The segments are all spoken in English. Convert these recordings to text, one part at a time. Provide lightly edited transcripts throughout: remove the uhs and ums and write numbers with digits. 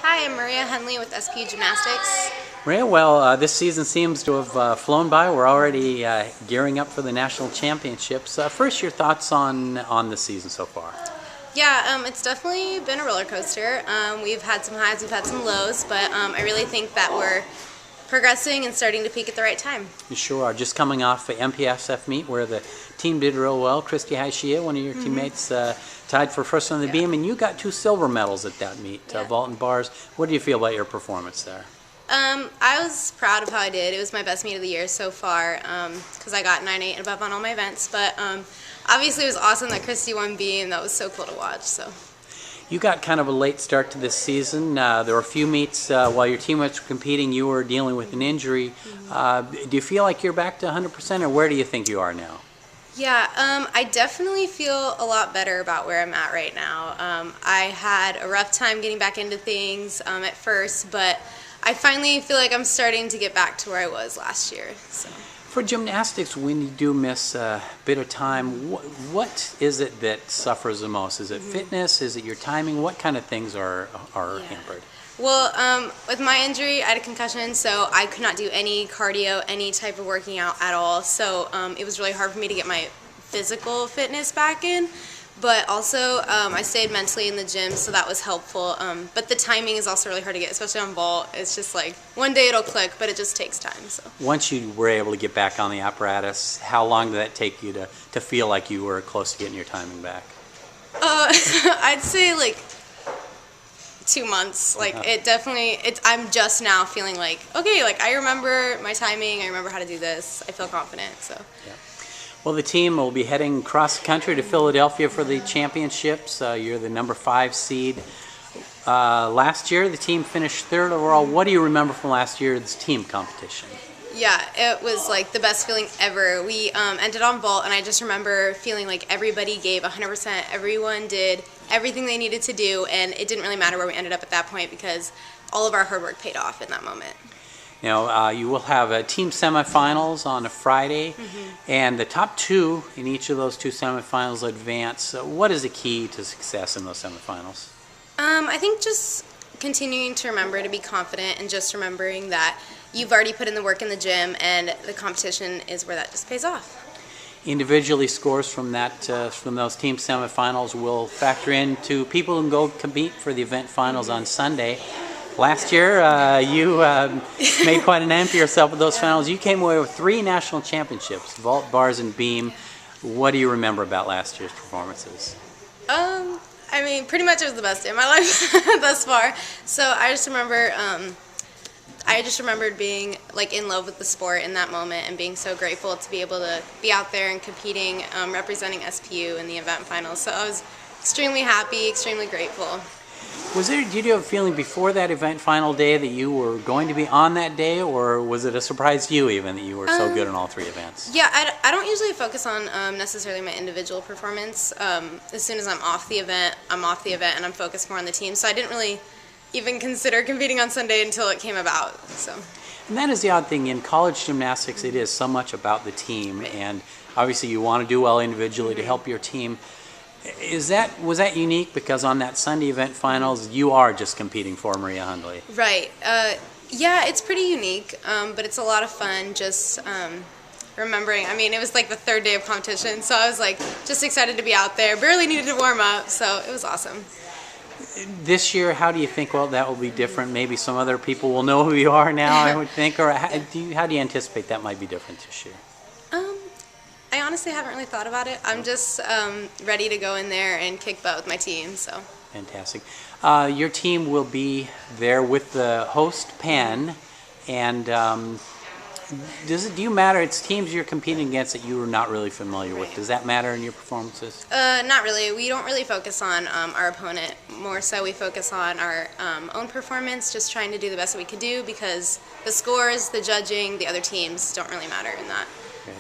Hi, I'm Maria Hundley with SPU Gymnastics. Maria, well, this season seems to have flown by. We're already gearing up for the national championships. First, your thoughts on the season so far? Yeah, it's definitely been a roller coaster. We've had some highs, we've had some lows, but I really think that we're progressing and starting to peak at the right time. You sure are. Just coming off the MPSF meet where the team did real well. Christy Haishia, one of your teammates, tied for first on the beam, and you got 2 silver medals at that meet, vault and bars. What do you feel about your performance there? I was proud of how I did. It was my best meet of the year so far because I got 9.8 and above on all my events. But obviously it was awesome that Christy won beam. That was so cool to watch. So. You got kind of a late start to this season. There were a few meets while your teammates were competing. You were dealing with an injury. Do you feel like you're back to 100%, or where do you think you are now? Yeah, I definitely feel a lot better about where I'm at right now. I had a rough time getting back into things at first, but I finally feel like I'm starting to get back to where I was last year. So. For gymnastics, when you do miss a bit of time, what is it that suffers the most? Is it fitness? Is it your timing? What kind of things are hampered? Well, with my injury, I had a concussion, so I could not do any cardio, any type of working out at all. So it was really hard for me to get my physical fitness back in. But also, I stayed mentally in the gym, so that was helpful. But the timing is also really hard to get, especially on vault. It's just like one day it'll click, but it just takes time. So once you were able to get back on the apparatus, how long did that take you to feel like you were close to getting your timing back? I'd say like 2 months. Like it definitely. I'm just now feeling like okay. Like I remember my timing. I remember how to do this. I feel confident. So. Yeah. Well, the team will be heading cross country to Philadelphia for the championships. You're the number 5 seed. Last year, the team finished 3rd overall. What do you remember from last year's team competition? Yeah, it was like the best feeling ever. We ended on vault, and I just remember feeling like everybody gave 100%. Everyone did everything they needed to do, and it didn't really matter where we ended up at that point because all of our hard work paid off in that moment. Now, you will have team semifinals on a Friday, and the top 2 in each of those 2 semifinals advance. What is the key to success in those semifinals? I think just continuing to remember to be confident and just remembering that you've already put in the work in the gym, and the competition is where that just pays off. Individually, scores from those team semifinals will factor into people who can go compete for the event finals on Sunday. Last year, you made quite a name for yourself with those finals. You came away with 3 national championships, vault, bars, and beam. What do you remember about last year's performances? I mean, pretty much it was the best day of my life thus far. So I just remembered being like in love with the sport in that moment and being so grateful to be able to be out there and competing, representing SPU in the event finals. So I was extremely happy, extremely grateful. Did you have a feeling before that event final day that you were going to be on that day, or was it a surprise to you even that you were so good in all 3 events? Yeah, I don't usually focus on necessarily my individual performance. As soon as I'm off the event, and I'm focused more on the team. So I didn't really even consider competing on Sunday until it came about. So. And that is the odd thing. In college gymnastics, it is so much about the team, and obviously you want to do well individually to help your team. Was that unique because on that Sunday event finals you are just competing for Maria Hundley? Right. Yeah, it's pretty unique, but it's a lot of fun just remembering. I mean, it was like the 3rd day of competition, so I was like just excited to be out there. Barely needed to warm up, so it was awesome. This year, how do you think that will be different? Maybe some other people will know who you are now, I would think, or how do you anticipate that might be different this year? I honestly haven't really thought about it. I'm just ready to go in there and kick butt with my team. So fantastic. Your team will be there with the host Penn, and do you matter? It's teams you're competing against that you are not really familiar with. Does that matter in your performances? Not really. We don't really focus on our opponent. More so, we focus on our own performance, just trying to do the best that we could do because the scores, the judging, the other teams don't really matter in that. Okay.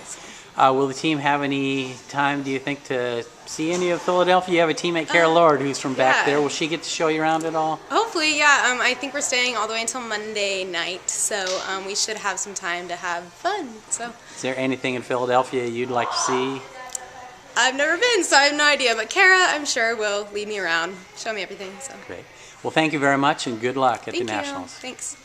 Will the team have any time, do you think, to see any of Philadelphia? You have a teammate, Kara Lord, who's from back there. Will she get to show you around at all? Hopefully, yeah. I think we're staying all the way until Monday night, so we should have some time to have fun. So, is there anything in Philadelphia you'd like to see? I've never been, so I have no idea. But Kara, I'm sure, will lead me around, show me everything. So. Great. Well, thank you very much and good luck at Thank the you. Nationals. Thanks.